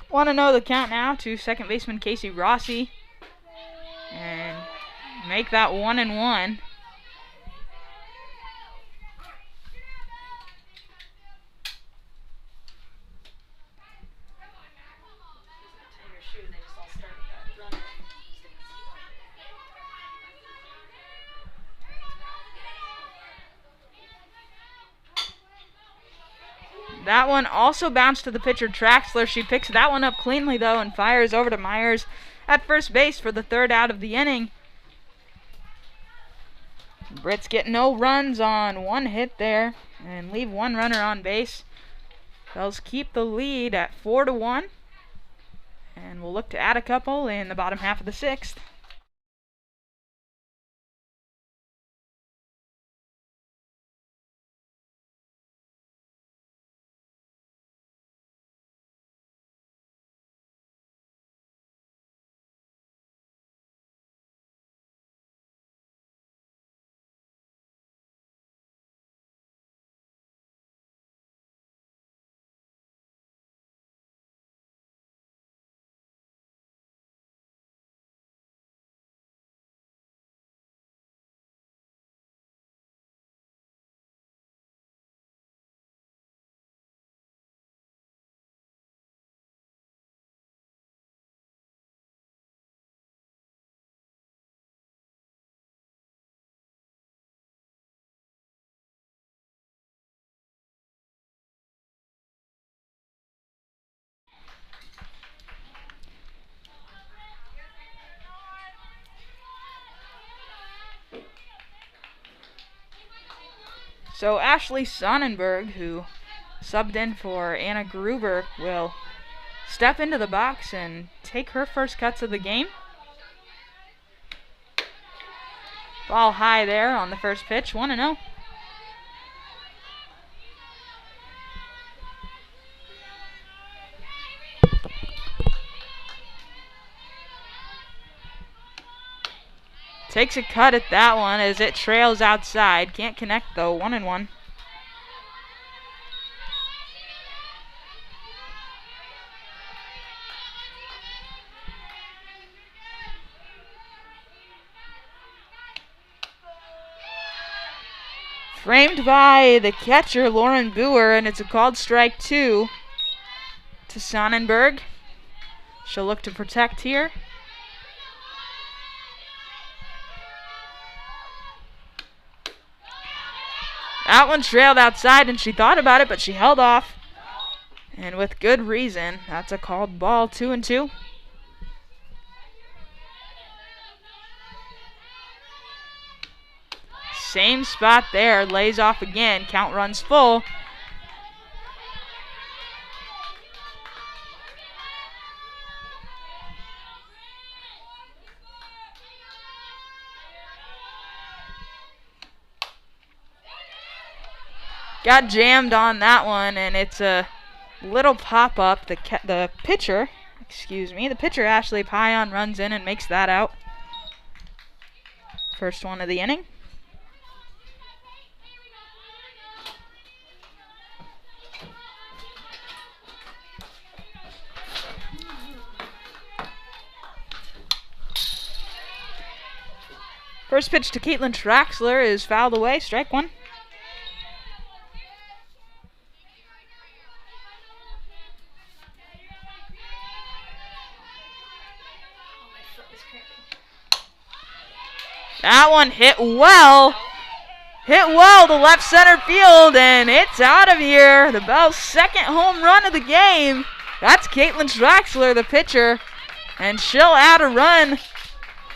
Want to know the count now to second baseman Casey Rossi and make that 1-1. That one also bounced to the pitcher Traxler. She picks that one up cleanly though and fires over to Myers at first base for the third out of the inning. Brits get no runs on one hit there and leave one runner on base. They'll keep the lead at 4-1, and we'll look to add a couple in the bottom half of the 6th. So Ashley Sonnenberg, who subbed in for Anna Gruber, will step into the box and take her first cuts of the game. Ball high there on the first pitch, 1-0. Takes a cut at that one as it trails outside. Can't connect though, 1-1. Framed by the catcher, Lauren Boer, and it's a called strike 2 to Sonnenberg. She'll look to protect here. That one trailed outside, and she thought about it, but she held off. And with good reason. That's a called ball, 2-2. Same spot there, lays off again, count runs full. got jammed on that one, and it's a little pop-up. The pitcher, the pitcher Ashley Pion runs in and makes that out. First one of the inning. First pitch to Caitlin Traxler is fouled away, strike one. That one hit well. Hit well to left center field, and it's out of here. The Bell's second home run of the game. That's Caitlin Traxler, the pitcher, and she'll add a run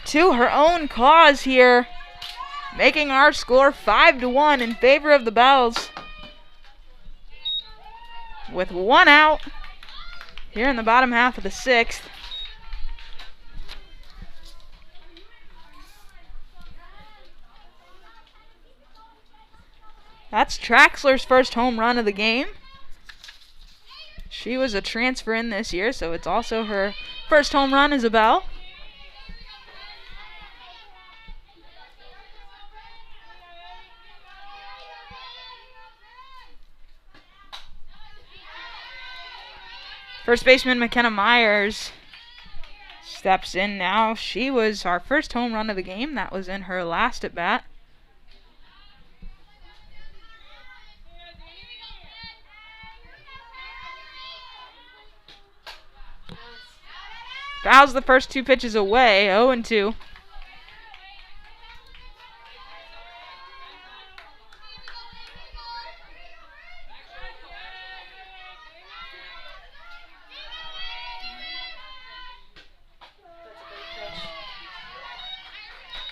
to her own cause here, making our score 5-1 in favor of the Bells. With one out here in the bottom half of the sixth. That's Traxler's first home run of the game. She was a transfer in this year, so it's also her first home run as a Bell. First baseman Mckenna Myers steps in now. She was our first home run of the game. That was in her last at bat. Fouls the first two pitches away, 0-2.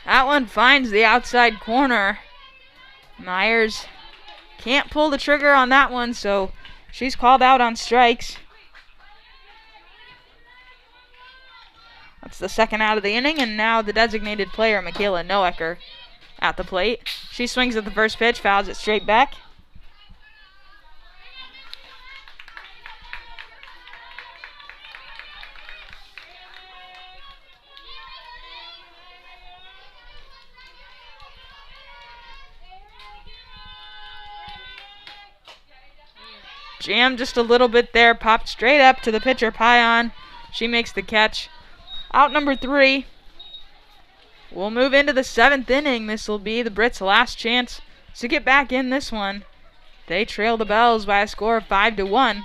That one finds the outside corner. Myers can't pull the trigger on that one, so she's called out on strikes. That's the second out of the inning, and now the designated player, Michaela Noecker, at the plate. She swings at the first pitch, fouls it straight back. Jammed just a little bit there, popped straight up to the pitcher, Pion. She makes the catch. Out number 3. We'll move into the 7th inning. This will be the Brits' last chance to get back in this one. They trail the Bells by a score of 5-1.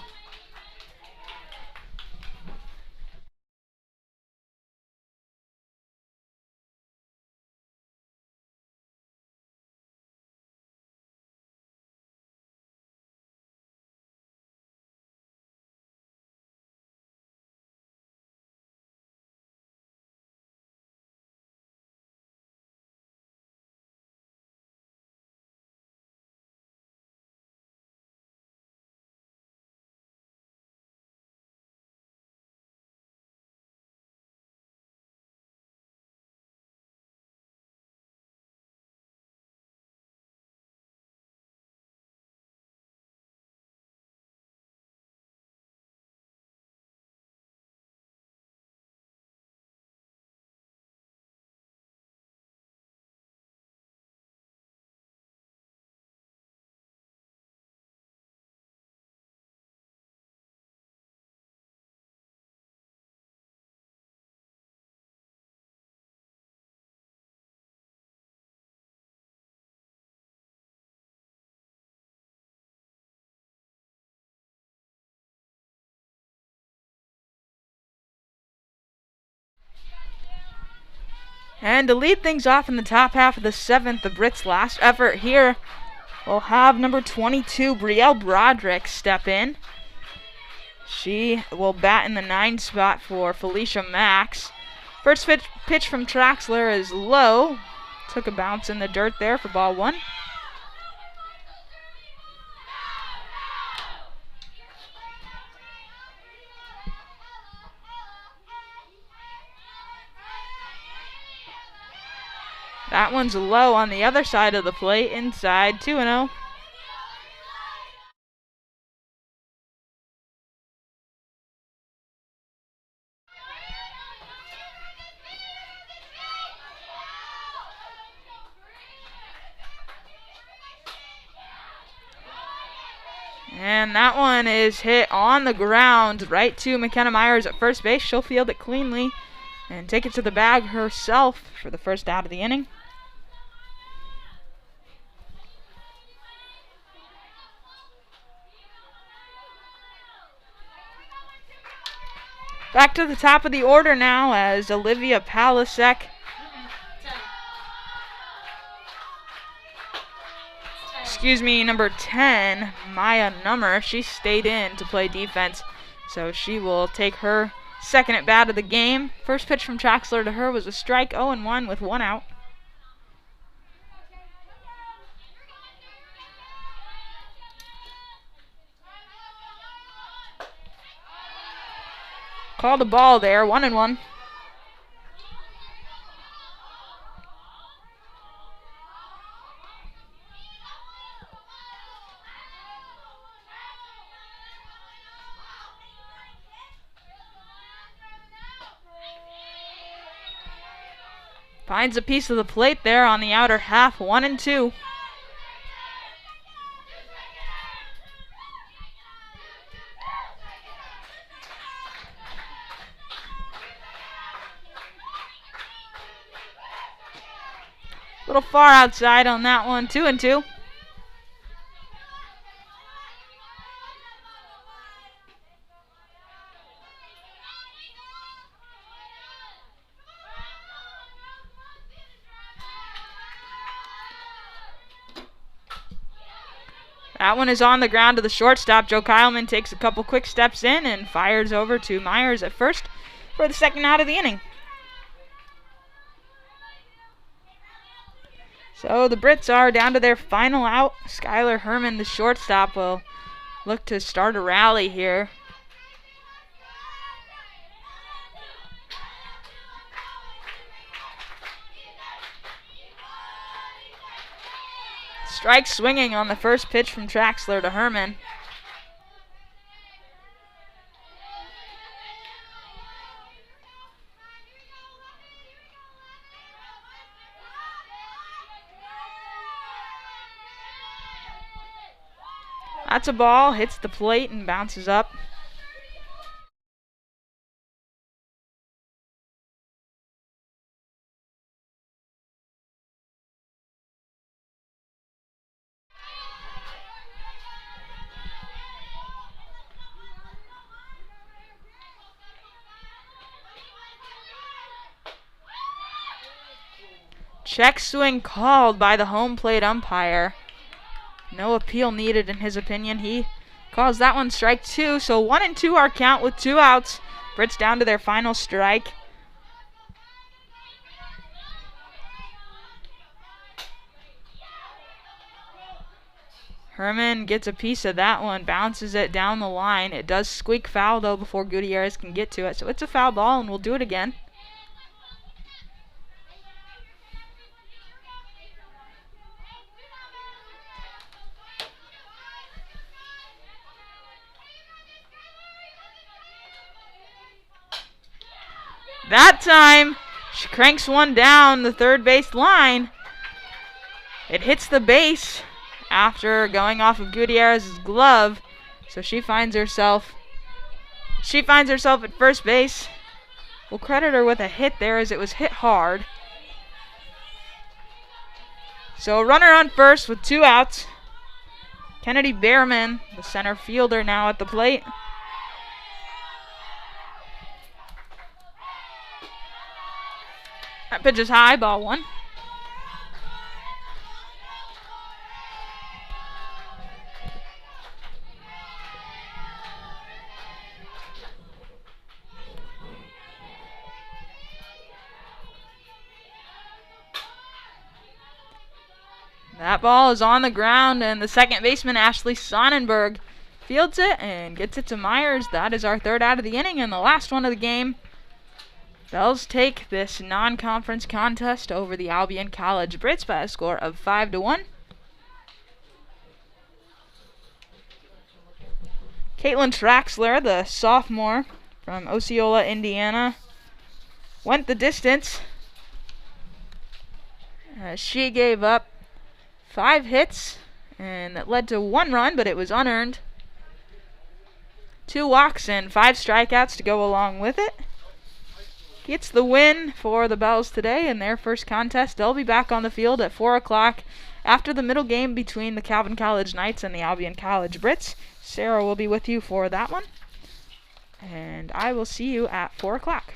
And to lead things off in the top half of the 7th, the Brits' last effort here, we'll have number 22, Brielle Broderick, step in. She will bat in the 9 spot for Felicia Max. First pitch from Traxler is low. Took a bounce in the dirt there for ball 1. That one's low on the other side of the plate, inside, 2-0. And that one is hit on the ground right to Mckenna Myers at first base. She'll field it cleanly and take it to the bag herself for the first out of the inning. Back to the top of the order now as Olivia Palasek number 10, Maya Nummer, she stayed in to play defense, so she will take her second at bat of the game. First pitch from Traxler to her was a strike, 0-1 with 1 out. Called a ball there, 1-1. Finds a piece of the plate there on the outer half, 1-2. Little far outside on that one, 2-2. That one is on the ground to the shortstop. Joe Kyleman takes a couple quick steps in and fires over to Myers at first for the second out of the inning. So the Brits are down to their final out. Skylar Herman, the shortstop, will look to start a rally here. Strike swinging on the first pitch from Traxler to Herman. That's a ball, hits the plate and bounces up. Check swing called by the home plate umpire. No appeal needed in his opinion. He calls that one strike 2. So 1-2 our count with 2 outs. Brits down to their final strike. Herman gets a piece of that one, bounces it down the line. It does squeak foul though before Gutierrez can get to it. So it's a foul ball and we'll do it again. That time, she cranks one down the third base line. It hits the base after going off of Gutierrez's glove, so she finds herself at first base. We'll credit her with a hit there as it was hit hard. So a runner on first with 2 outs. Kennedy Behrman, the center fielder, now at the plate. That pitch is high, ball 1. That ball is on the ground, and the second baseman, Ashley Sonnenberg, fields it and gets it to Myers. That is our third out of the inning and the last one of the game. Bells take this non-conference contest over the Albion College Brits by a score of 5-1. Caitlin Traxler, the sophomore from Osceola, Indiana, went the distance. She gave up 5 hits, and that led to 1 run, but it was unearned. 2 walks and 5 strikeouts to go along with it. Gets the win for the Bells today in their first contest. They'll be back on the field at 4 o'clock after the middle game between the Calvin College Knights and the Albion College Brits. Sarah will be with you for that one. And I will see you at 4 o'clock.